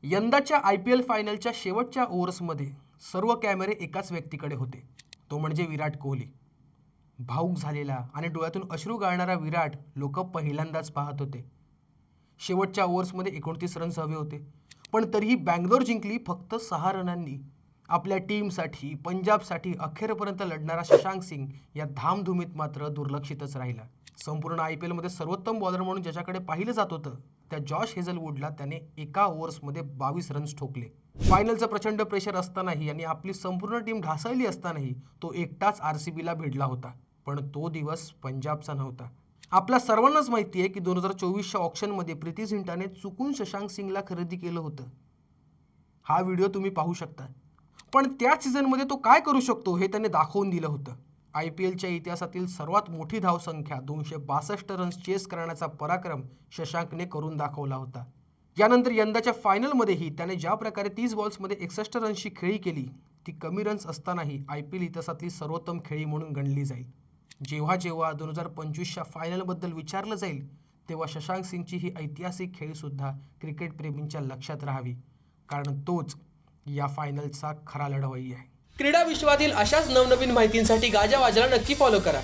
यंदाच्या IPL फायनलच्या शेवटच्या ओव्हर्समध्ये सर्व कॅमेरे एकाच व्यक्तीकडे होते, तो म्हणजे विराट कोहली. भाऊक झालेला आणि डोळ्यातून अश्रू गाळणारा विराट लोक पहिल्यांदाच पाहत होते. शेवटच्या ओव्हर्समध्ये 29 रन्स हवे होते, पण तरीही बँगलोर जिंकली फक्त 6 रनांनी. आपल्या टीमसाठी, पंजाबसाठी अखेरपर्यंत लढणारा शशांक सिंग या धामधुमीत मात्र दुर्लक्षितच राहिला. संपूर्ण IPLमध्ये सर्वोत्तम बॉलर म्हणून ज्याच्याकडे पाहिलं जात होतं, त्या जॉश हेझलवूडला त्याने एका ओव्हर्समध्ये 22 रन्स ठोकले. फायनलचं प्रचंड प्रेशर असतानाही आणि आपली संपूर्ण टीम ढासळली असतानाही तो एकटाच RCBला भिडला होता. पण तो दिवस पंजाबचा नव्हता. आपल्या सर्वांनाच माहिती आहे की 2024च्या ऑक्शनमध्ये प्रीती झिंटाने चुकून शशांक सिंगला खरेदी केलं होतं. हा व्हिडिओ तुम्ही पाहू शकता. पण त्याच सीझनमध्ये तो काय करू शकतो हे त्याने दाखवून दिलं होतं. IPLच्या इतिहासातील सर्वात मोठी धावसंख्या 262 रन्स चेस करण्याचा पराक्रम शशांकने करून दाखवला होता. यानंतर यंदाच्या फायनलमध्येही त्याने ज्या प्रकारे 30 बॉल्समध्ये 61 रन्सची खेळी केली, ती कमी रन्स असतानाही IPL इतिहासातली सर्वोत्तम खेळी म्हणून गणली जाईल. जेव्हा जेव्हा 2025च्या फायनलबद्दल विचारलं जाईल, तेव्हा शशांक सिंगची ही ऐतिहासिक खेळीसुद्धा क्रिकेटप्रेमींच्या लक्षात राहावी, कारण तोच या फायनलचा खरा लढवय्या आहे. क्रीडा विश्वातील अशाच नवनवीन माहितींसाठी गाजा वाजाला नक्की फॉलो करा.